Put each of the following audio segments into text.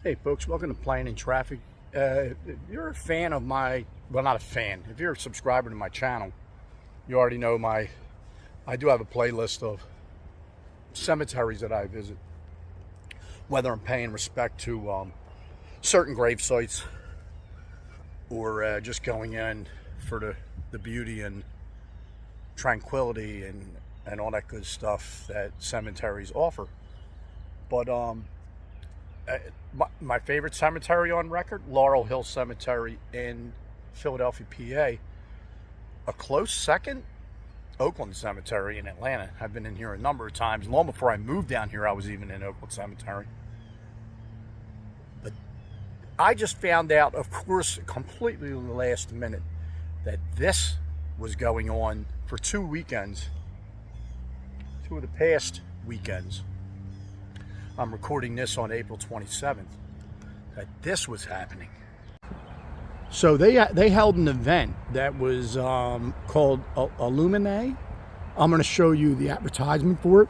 Hey folks, welcome to Playing in Traffic. If you're a fan of my, well, not a fan, if you're a subscriber to my channel, you already know I do have a playlist of cemeteries that I visit, whether I'm paying respect to certain grave sites or just going in for the beauty and tranquility and all that good stuff that cemeteries offer. But my favorite cemetery on record, Laurel Hill Cemetery in Philadelphia, PA. A close second, Oakland Cemetery in Atlanta. I've been in here a number of times. Long before I moved down here, I was even in Oakland Cemetery. But I just found out, of course, completely in the last minute, that this was going on for 2 weekends. 2 of the past weekends. I'm recording this on April 27th, that this was happening. So they held an event that was called Illumine. I'm going to show you the advertisement for it.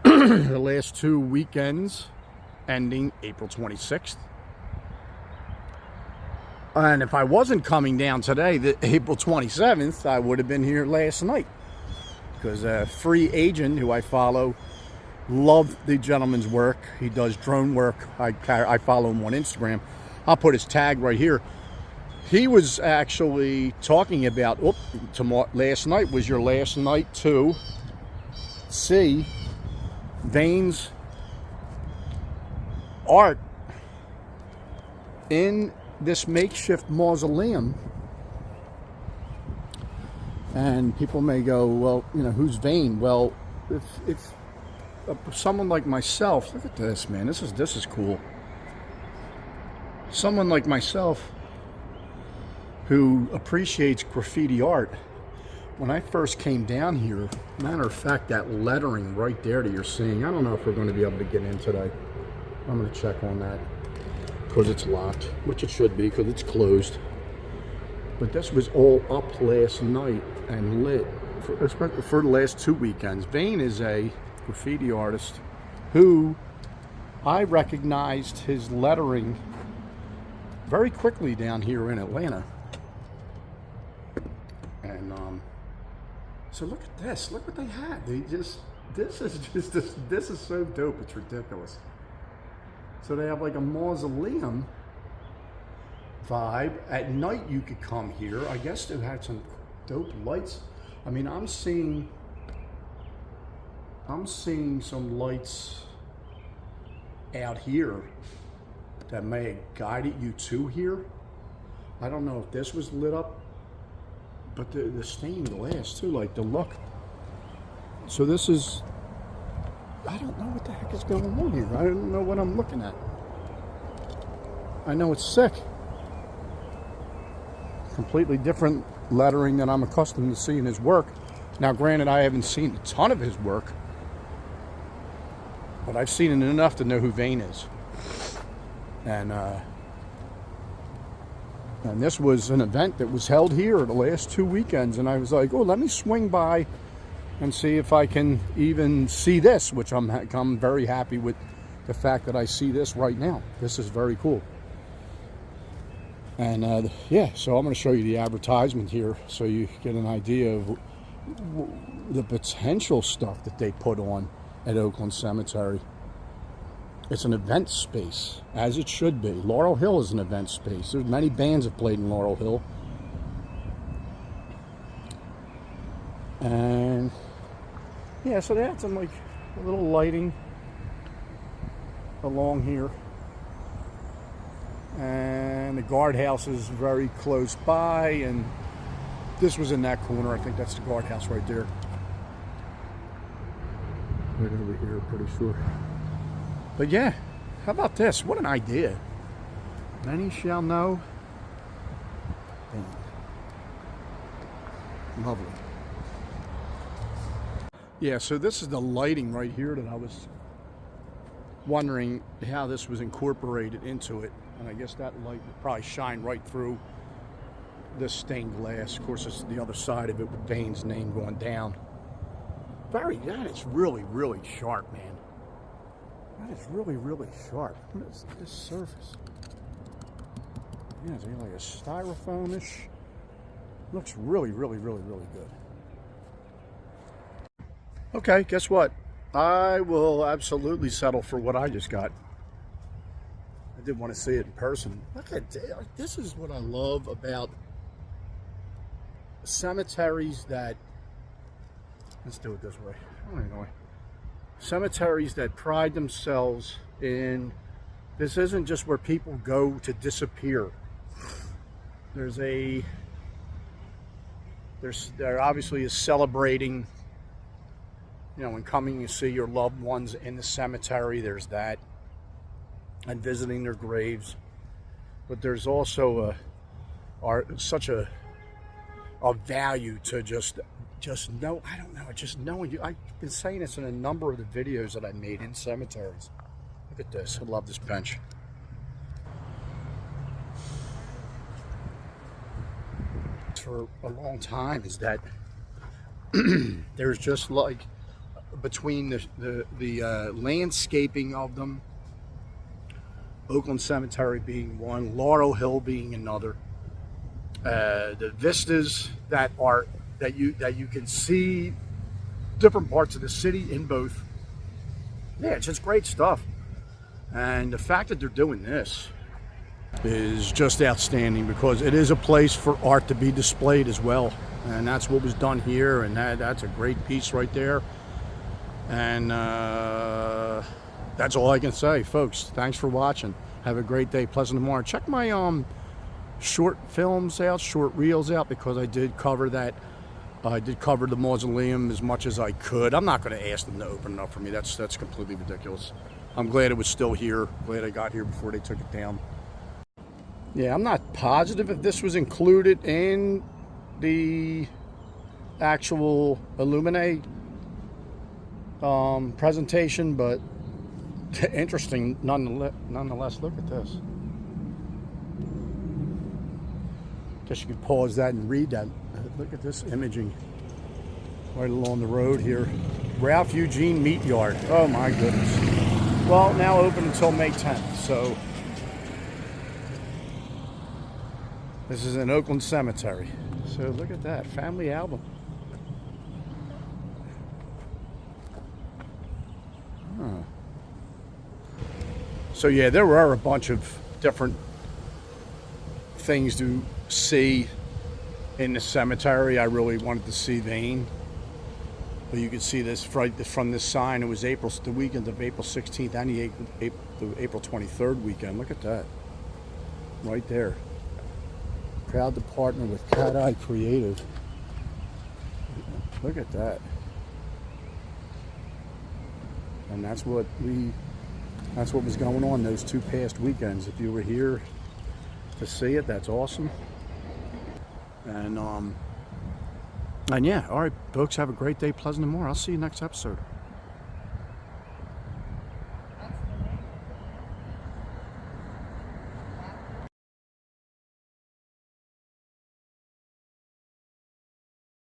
The last 2 weekends ending April 26th. And if I wasn't coming down today, the April 27th, I would have been here last night. Because a free agent who I follow, love the gentleman's work. He does drone work. I follow him on Instagram. I'll put his tag right here. He was actually talking about, last night was your last night to see VAYNE's art in this makeshift mausoleum. And people may go, well, you know, who's VAYNE? Well, if someone like myself, look at this, man, this is cool. Someone like myself who appreciates graffiti art, when I first came down here, matter of fact, that lettering right there that you're seeing, I don't know if we're going to be able to get in today. I'm going to check on that because it's locked, which it should be because it's closed. But this was all up last night and lit for the last 2 weekends. VAYNE is a graffiti artist who I recognized his lettering very quickly down here in Atlanta. And so look at this, look what they had. This is so dope, it's ridiculous. So they have like a mausoleum vibe. At night you could come here. I guess they had some dope lights. I mean, I'm seeing some lights out here that may have guided you to here. I don't know if this was lit up, but the stained glass too, like the look. So this is, I don't know what the heck is going on here. I don't know what I'm looking at. I know it's sick. Completely different lettering than I'm accustomed to seeing his work. Now, granted, I haven't seen a ton of his work, but I've seen it enough to know who VAYNE is. And this was an event that was held here the last 2 weekends, and I was like, oh, let me swing by and see if I can even see this, which I'm very happy with the fact that I see this right now. This is very cool. And yeah, so I'm going to show you the advertisement here so you get an idea of the potential stuff that they put on at Oakland Cemetery. It's an event space, as it should be. Laurel Hill is an event space. There's many bands have played in Laurel Hill. And yeah, so they had some like a little lighting along here. And the guardhouse is very close by, and this was in that corner. I think that's the guardhouse right there. Right over here, pretty sure. But yeah, how about this? What an idea. Many shall know. Lovely. Yeah, so this is the lighting right here that I was wondering how this was incorporated into it. And I guess that light would probably shine right through this stained glass. Of course, it's the other side of it with VAYNE's name going down. That is really, really sharp, man. That is really, really sharp. What is this surface? Yeah, it's like a styrofoam-ish. Looks really, really, really, really good. Okay, guess what? I will absolutely settle for what I just got. I did want to see it in person. Look at this. Is what I love about cemeteries that, let's do it this way. Anyway, cemeteries that pride themselves in, this isn't just where people go to disappear. There obviously is celebrating, you know, when coming to see your loved ones in the cemetery, there's that, and visiting their graves. But there's also such a value to just know, I don't know, just knowing you. I've been saying this in a number of the videos that I made in cemeteries. Look at this, I love this bench. For a long time is that there's just like, between the landscaping of them, Oakland Cemetery being one, Laurel Hill being another, the vistas that you can see different parts of the city in both. Yeah, it's just great stuff. And the fact that they're doing this is just outstanding, because it is a place for art to be displayed as well, and that's what was done here, and that's a great piece right there. And that's all I can say, folks. Thanks for watching. Have a great day, pleasant tomorrow. Check my short films out, short reels out, because I did cover that. I did cover the mausoleum as much as I could. I'm not going to ask them to open it up for me. That's completely ridiculous. I'm glad it was still here. Glad I got here before they took it down. Yeah, I'm not positive if this was included in the actual Illuminate presentation, but interesting nonetheless. Look at this. Guess you could pause that and read that. Look at this imaging right along the road here. Ralph Eugene Meat Yard. Oh my goodness. Well, now open until May 10th, so this is in Oakland Cemetery. So look at that, family album. Huh. So yeah, there were a bunch of different things to see in the cemetery. I really wanted to see VAYNE. But you can see this right from this sign. It was the weekend of April 16th and the April 23rd weekend. Look at that. Right there. Proud to partner with Cat Eye Creative. Look at that. And that's what was going on those two past weekends. If you were here to see it, that's awesome. And yeah, all right, folks, have a great day, pleasant tomorrow. I'll see you next episode.